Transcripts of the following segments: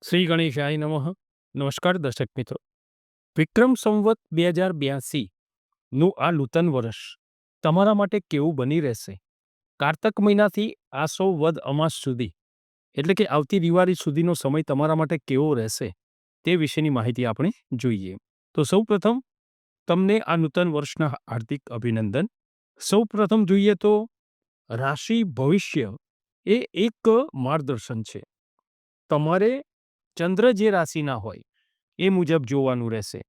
શ્રી ગણેશાય નમઃ. નમસ્કાર દર્શક મિત્રો. વિક્રમ સંવત 2082 નું આ નૂતન વર્ષ તમારા માટે કેવું બની રહેશે? કારતક મહિનાથી આસો વદ અમાસ સુધી એટલે કે આવતી દિવાળી સુધીનો સમય તમારા માટે કેવો રહેશે તે વિશેની માહિતી આપણે જોઈએ. તો સૌપ્રથમ તમને આ નૂતન વર્ષના હાર્દિક અભિનંદન. સૌપ્રથમ જોઈએ તો રાશિ ભવિષ્ય એ એક માર્ગદર્શન છે. તમારે ચંદ્ર જે રાશિના હોય એ મુજબ જોવાનું રહેશે.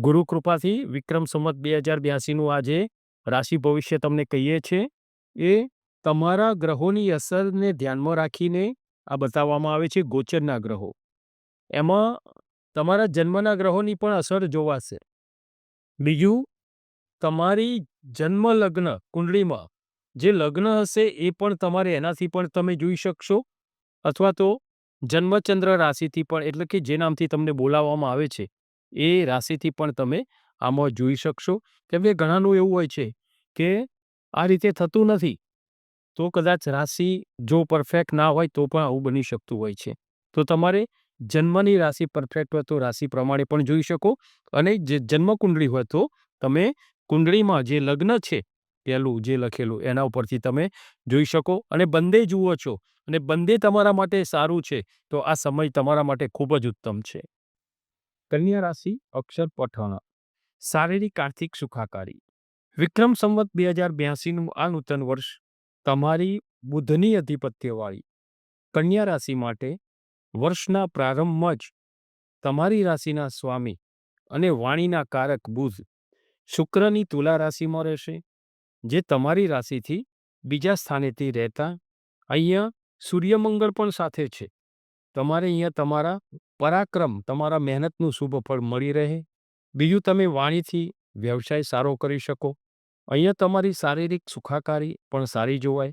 ગુરુ કૃપાથી વિક્રમ સંવત 2082નું આ જે રાશિ ભવિષ્ય તમને કહીએ છીએ એ તમારા ગ્રહોની અસરને ધ્યાનમાં રાખીને આ બતાવવામાં આવે છે. ગોચરના ગ્રહો એમાં તમારા જન્મના ગ્રહોની પણ અસર જોવાશે. બીજું, તમારી જન્મ લગ્ન કુંડળીમાં જે લગ્ન હશે એ પણ તમારે એનાથી પણ તમે જોઈ શકશો, અથવા તો જન્મચંદ્ર રાશિથી પણ, એટલે કે જે નામથી તમને બોલાવવામાં આવે છે એ રાશિથી પણ તમે આમાં જોઈ શકશો. કેમ કે ઘણાનું એવું હોય છે કે આ રીતે થતું નથી, તો કદાચ રાશિ જો પરફેક્ટ ના હોય તો પણ આવું બની શકતું હોય છે. તો તમારે જન્મની રાશિ પરફેક્ટ હોય તો રાશિ પ્રમાણે પણ જોઈ શકો, અને જે જન્મ કુંડળી હોય તો તમે કુંડળીમાં જે લગ્ન છે પહેલું જે લખેલું એના ઉપરથી તમે જોઈ શકો, અને બંને જુઓ છો અને બંને તમારા માટે સારું છે તો આ સમય તમારા માટે ખૂબ જ ઉત્તમ છે. કન્યા રાશિ અક્ષર પઠાણા. શારીરિક આર્થિક સુખાકારી. વિક્રમ સંવત 2082નું આ નૂતન વર્ષ તમારી બુધની અધિપત્યવાળી કન્યા રાશિ માટે વર્ષના પ્રારંભમાં જ તમારી રાશિના સ્વામી અને વાણીના કારક બુધ શુક્રની તુલા રાશિમાં રહેશે, જે તમારી રાશિથી બીજા સ્થાનેથી રહેતા અહીંયા સૂર્યમંગળ પણ સાથે છે. તમારે અહીંયા તમારા પરાક્રમ, તમારા મહેનતનું શુભ ફળ મળી રહે. બીજું, તમે વાણીથી વ્યવસાય સારો કરી શકો. અહીંયા તમારી શારીરિક સુખાકારી પણ સારી જોવાય,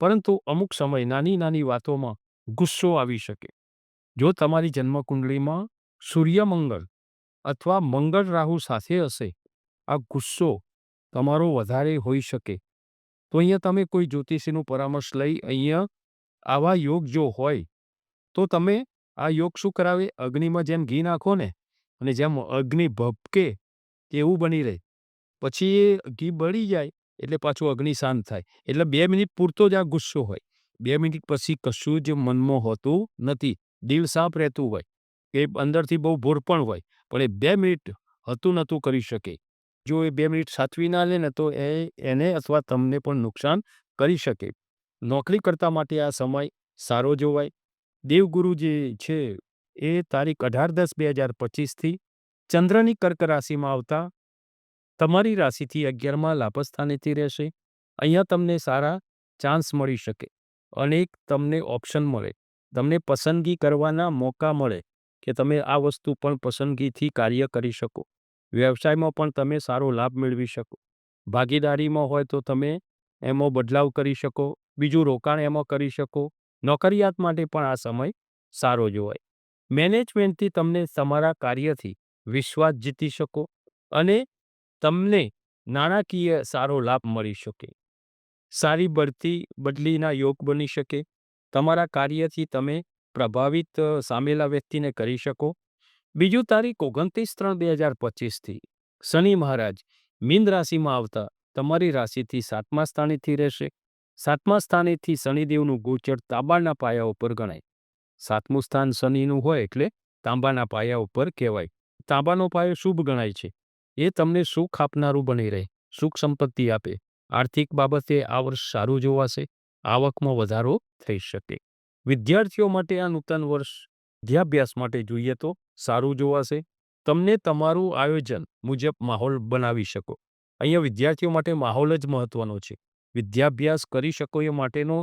પરંતુ અમુક સમય નાની નાની વાતોમાં ગુસ્સો આવી શકે. જો તમારી જન્મકુંડળીમાં સૂર્યમંગળ અથવા મંગળ રાહુ સાથે હશે, આ ગુસ્સો તમારો વધારે હોઈ શકે. તો અહીંયા તમે કોઈ જ્યોતિષીનું પરામર્શ લઈ અહીંયા આવા યોગ જો હોય તો તમે આ યોગ શું કરાવે, અગ્નિમાં જેમ ઘી નાખો ને અને જેમ અગ્નિ ભભકે એવું બની રહે, પછી એ ઘી બળી જાય એટલે પાછું અગ્નિ શાંત થાય. એટલે 2 મિનિટ પૂરતો જ આ ગુસ્સો હોય. 2 મિનિટ પછી કશું જ મનમાં હોતું નથી. દિલ સાફ રહેતું હોય, કે અંદરથી બહુ ભોર પણ હોય, પણ એ 2 મિનિટ હતું નહોતું કરી શકે. જો એ 2 મિનિટ સાચવી ના લે ને તો એને અથવા તમને પણ નુકસાન કરી શકે. નોકરી કરતા માટે આ સમય સારો જોવાય. દેવગુરુ જે છે એ તારીખ 18-10-2025થી ચંદ્રની કર્ક રાશિમાં આવતા તમારી રાશિથી 11માં લાભસ્થાનેથી રહેશે. અહીંયા તમને સારા ચાન્સ મળી શકે, અનેક તમને ઓપ્શન મળે, તમને પસંદગી કરવાના મોકા મળે કે તમે આ વસ્તુ પણ પસંદગીથી કાર્ય કરી શકો. વ્યવસાયમાં પણ તમે સારો લાભ મેળવી શકો. ભાગીદારીમાં હોય તો તમે એમાં બદલાવ કરી શકો. બીજું, રોકાણ એમાં કરી શકો. નોકરિયાત માટે પણ આ સમય સારો જોવાય. મેનેજમેન્ટથી તમને તમારા કાર્યથી વિશ્વાસ જીતી શકો અને તમને નાણાકીય સારો લાભ મળી શકે. સારી બઢતી બદલીના યોગ બની શકે. તમારા કાર્યથી તમે પ્રભાવિત સામેલા વ્યક્તિને કરી શકો. બીજું, તારીખ 29-3-2025થી શનિ મહારાજ મીન રાશિમાં આવતા તમારી રાશિથી 7મા સ્થાનેથી રહેશે. 7મા સ્થાનેથી શનિદેવનું ગોચર તાંબાના પાયા ઉપર ગણાય. 7મું સ્થાન શનિનું હોય એટલે તાંબાના પાયા ઉપર કહેવાય. તાંબાનો પાયો શુભ ગણાય છે. એ તમને સુખ આપનારું બની રહે, સુખ સંપત્તિ આપે. આર્થિક બાબતે આ વર્ષ સારું જોવાશે. આવકમાં વધારો થઈ શકે. વિદ્યાર્થીઓ માટે આ નૂતન વર્ષ વિદ્યાભ્યાસ માટે જોઈએ તો સારું જોવાશે. તમને તમારું આયોજન મુજબ માહોલ બનાવી શકો. અહીંયા વિદ્યાર્થીઓ માટે માહોલ જ મહત્વનો છે. વિદ્યાભ્યાસ કરી શકો એ માટેનો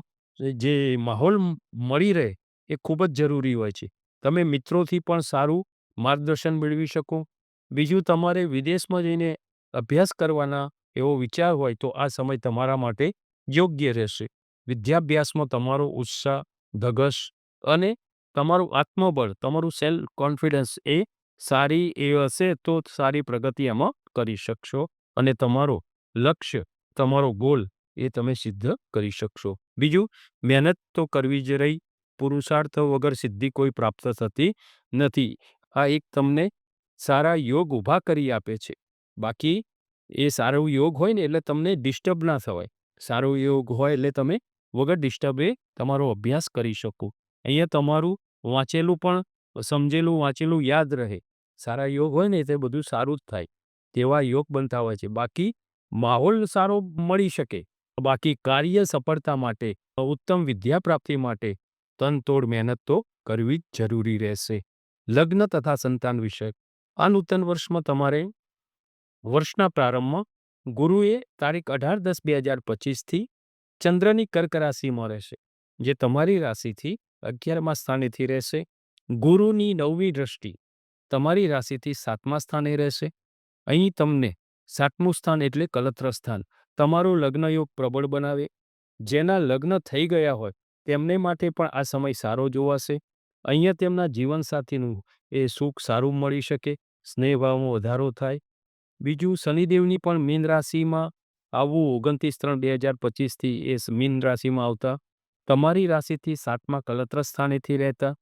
જે માહોલ મળી રહે એ ખૂબ જ જરૂરી હોય છે. તમે મિત્રોથી પણ સારું માર્ગદર્શન મેળવી શકો. બીજું, તમારે વિદેશમાં જઈને અભ્યાસ કરવાના એવો વિચાર હોય તો આ સમય તમારા માટે યોગ્ય રહેશે. વિદ્યાભ્યાસમાં તમારો ઉત્સાહ, ધગશ અને તમારું આત્મબળ, તમારું સેલ્ફ કોન્ફિડન્સ એ સારી એ હશે તો સારી પ્રગતિ એમાં કરી શકશો અને તમારો લક્ષ્ય, તમારો ગોલ એ તમે સિદ્ધ કરી શકશો. બીજું, મહેનત તો કરવી જ રહી. પુરુષાર્થ વગર સિદ્ધિ કોઈ પ્રાપ્ત થતી નથી. આ એક તમને સારા યોગ ઊભા કરી આપે છે. બાકી એ સારો યોગ હોય ને એટલે તમને ડિસ્ટર્બ ના થવાય. સારો યોગ હોય એટલે તમે વગર ડિસ્ટર્બે તમારો અભ્યાસ કરી શકો. અહીંયા તમારું વાંચેલું પણ સમજેલું વાંચેલું યાદ રહે. સારા યોગ હોય ને તે બધું સારું જ થાય. તેવા યોગ બનતા હોય છે. બાકી માહોલ સારો મળી શકે. બાકી કાર્ય સફળતા માટે, ઉત્તમ વિદ્યા પ્રાપ્તિ માટે તનતોડ મહેનત તો કરવી જ જરૂરી રહેશે. લગ્ન તથા સંતાન વિષય. આ નૂતન વર્ષમાં તમારે વર્ષના પ્રારંભમાં ગુરુએ તારીખ 18-10-2025થી ચંદ્રની કર્ક રાશિમાં રહેશે, જે તમારી રાશિથી 11મા સ્થાનેથી રહેશે. ગુરુની 9મી દ્રષ્ટિ તમારી રાશિથી 7મા સ્થાને રહેશે. અહીં તમને 7મું સ્થાન એટલે કલત્ર સ્થાન તમારું લગ્નયોગ પ્રબળ બનાવે. જેના લગ્ન થઈ ગયા હોય તેમને માટે પણ આ સમય સારો જોવાશે. અહીંયા તેમના જીવનસાથીનું એ સુખ સારું મળી શકે, સ્નેહભાવમાં વધારો થાય. બીજું, શનિદેવની પણ મીન રાશિમાં આવવું 29-3-2025થી એ મીન રાશિમાં આવતા તમારી રાશિથી 7મા કલત્ર સ્થાનેથી રહેતા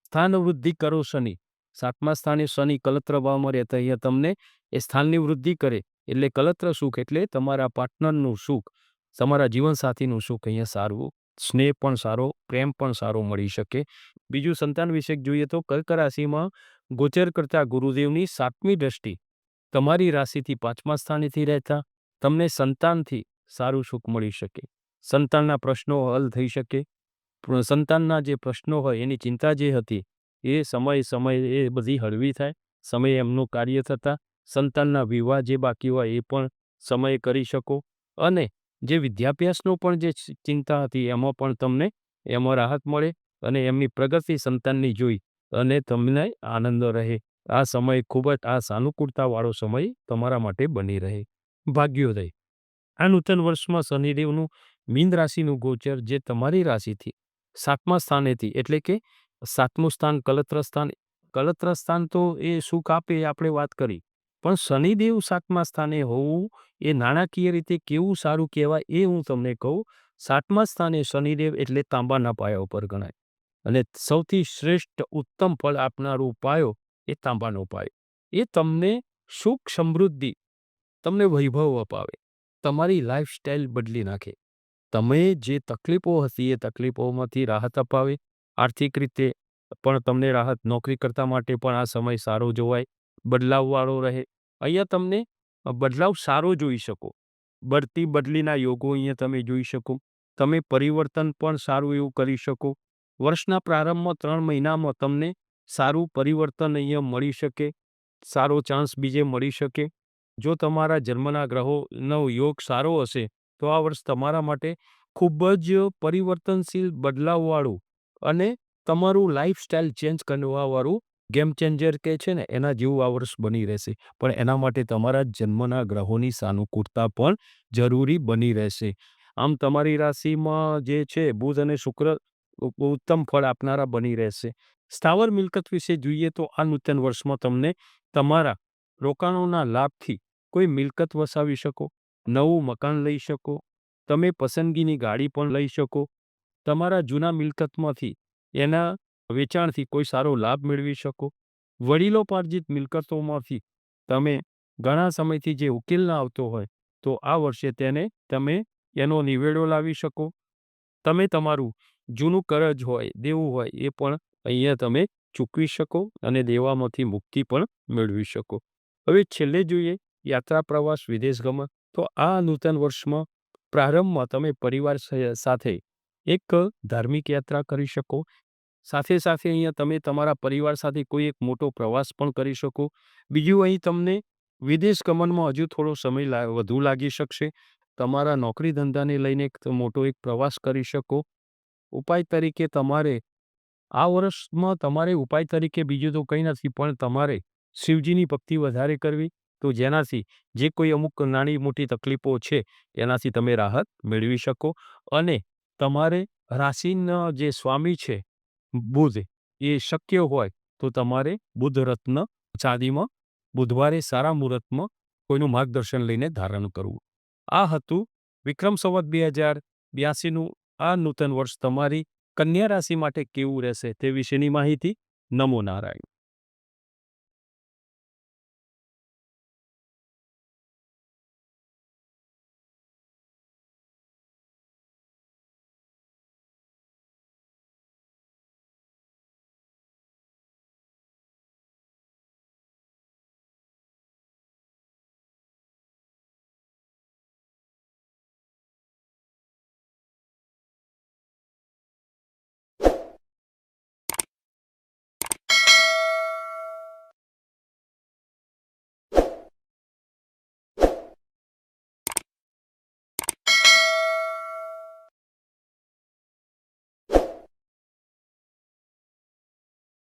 સ્થાન વૃદ્ધિ કરો શનિ. 7મા સ્થાને શનિ કલત્ર ભાવમાં રહેતા અહીંયા તમને એ સ્થાનની વૃદ્ધિ કરે એટલે કલત્ર સુખ એટલે તમારા પાર્ટનરનું સુખ, તમારા જીવનસાથીનું સુખ અહીંયા સારું, સ્નેહ પણ સારો, પ્રેમ પણ સારો મળી શકે. બીજું, સંતાન વિશે જોઈએ તો કર્ક રાશિમાં ગોચર કરતા ગુરુદેવની 7મી દ્રષ્ટિ તમારી રાશિથી 5મા સ્થાનેથી રહેતા તમને સંતાનથી સારું સુખ મળી શકે. સંતાનના પ્રશ્નો હલ થઈ શકે. સંતાનના જે પ્રશ્નો હોય એની ચિંતા જે હતી એ સમય એ બધી હળવી થાય. સમય એમનું કાર્ય થતા સંતાનના વિવાહ જે બાકી હોય એ પણ સમય કરી શકો. અને જે વિદ્યાભ્યાસનો પણ જે ચિંતા હતી એમાં પણ તમને એમાં રાહત મળે અને એમની પ્રગતિ સંતાનની જોઈ અને તમને આનંદ રહે. આ સમય ખૂબ જ આ સાનુકૂળતાવાળો સમય તમારા માટે બની રહે. ભાગ્યોદય. આ નૂતન વર્ષમાં શનિદેવનું મીન રાશિનું ગોચર જે તમારી રાશિથી 7મા સ્થાનેથી એટલે કે 7મું સ્થાન કલત્ર સ્થાન તો એ સુખ આપે એ આપણે વાત કરી, પણ શનિદેવ 7મા સ્થાને હોવું એ નાણાકીય રીતે કેવું સારું કહેવાય એ હું તમને કહું. 7મા સ્થાને શનિદેવ એટલે તાંબાના પાયા ઉપર ગણાય અને સૌથી શ્રેષ્ઠ ઉત્તમ ફળ આપનારો પાયો એ તાંબાનો પાયો. એ તમને સુખ સમૃદ્ધિ, તમને વૈભવ અપાવે, તમારી લાઈફસ્ટાઈલ બદલી નાખે. તમે જે તકલીફો હતી એ તકલીફોમાંથી રાહત અપાવે. આર્થિક રીતે પણ તમને રાહત, નોકરી કરતા માટે પણ આ સમય સારો જોવાય, બદલાવવાળો રહે. અહીંયા તમને બદલાવ સારો જોઈ શકો. બઢતી બદલીના યોગો અહીંયા તમે જોઈ શકો. તમે પરિવર્તન પણ સારું એવું કરી શકો. વર્ષના પ્રારંભમાં 3 મહિનામાં તમને સારું પરિવર્તન અહીંયા મળી શકે, સારો ચાન્સ બીજે મળી શકે. જો તમારા જન્મના ગ્રહોનો યોગ સારો હશે તો આ વર્ષ તમારા માટે ખૂબ જ પરિવર્તનશીલ, બદલાવવાળું અને તમારું લાઈફસ્ટાઈલ ચેન્જ કરવાવાળું ગેમ ચેન્જર કે છે ને એના જેવું આ વર્ષ બની રહેશે. પણ એના માટે તમારા જન્મના ગ્રહોની સાનુકૂળતા પણ જરૂરી બની રહેશે. આમ તમારી રાશિમાં જે છે બુધ અને શુક્ર ઉત્તમ ફળ આપનારા બની રહેશે. સ્થાવર મિલકત વિશે જોઈએ તો આ નૂતન વર્ષમાં તમને તમારા રોકાણોના લાભથી કોઈ મિલકત વસાવી શકો, નવું મકાન લઈ શકો, તમે પસંદગીની ગાડી પણ લઈ શકો. તમારા જૂના મિલકતમાંથી એના વેચાણથી કોઈ સારો લાભ મેળવી શકો. વડીલોપાર્જિત મિલકતોમાંથી તમે ઘણા સમયથી જે ઉકેલ ના આવતો હોય તો આ વર્ષે તેને તમે એનો નિવેડો લાવી શકો. તમે તમારું જૂનું કરજ હોય, દેવું હોય એ પણ અહીંયા તમે ચૂકવી શકો અને દેવામાંથી મુક્તિ પણ મેળવી શકો. હવે છેલ્લે જોઈએ યાત્રા, પ્રવાસ, વિદેશ ગમન. તો આ નૂતન વર્ષમાં પ્રારંભમાં તમે પરિવાર સાથે એક ધાર્મિક યાત્રા કરી શકો. સાથે સાથે અહીંયા તમે તમારા પરિવાર સાથે કોઈ એક મોટો પ્રવાસ પણ કરી શકો. બીજું, અહીં તમને વિદેશ ગમનમાં હજુ થોડો સમય વધુ લાગી શકશે. તમારા નોકરી ધંધાને લઈને મોટો એક પ્રવાસ કરી શકો. ઉપાય તરીકે તમારે આ વર્ષમાં તમારે ઉપાય તરીકે બીજું તો કંઈ નથી, પણ તમારે શિવજીની ભક્તિ વધારે કરવી, તો જેનાથી જે કોઈ અમુક નાની મોટી તકલીફો છે એનાથી તમે રાહત મેળવી શકો. અને તમારે રાશિના જે સ્વામી છે બુધ, એ શક્ય હોય તો તમારે બુધ રત્ન ચાંદીમાં બુધવારે સારા મુહૂર્તમાં કોઈનું માર્ગદર્શન લઈને ધારણ કરવું. આ હતું વિક્રમ સંવત 2082નું આ નૂતન વર્ષ તમારી કન્યા રાશિ માટે કેવું રહેશે તે વિશેની માહિતી. નમો નારાયણ.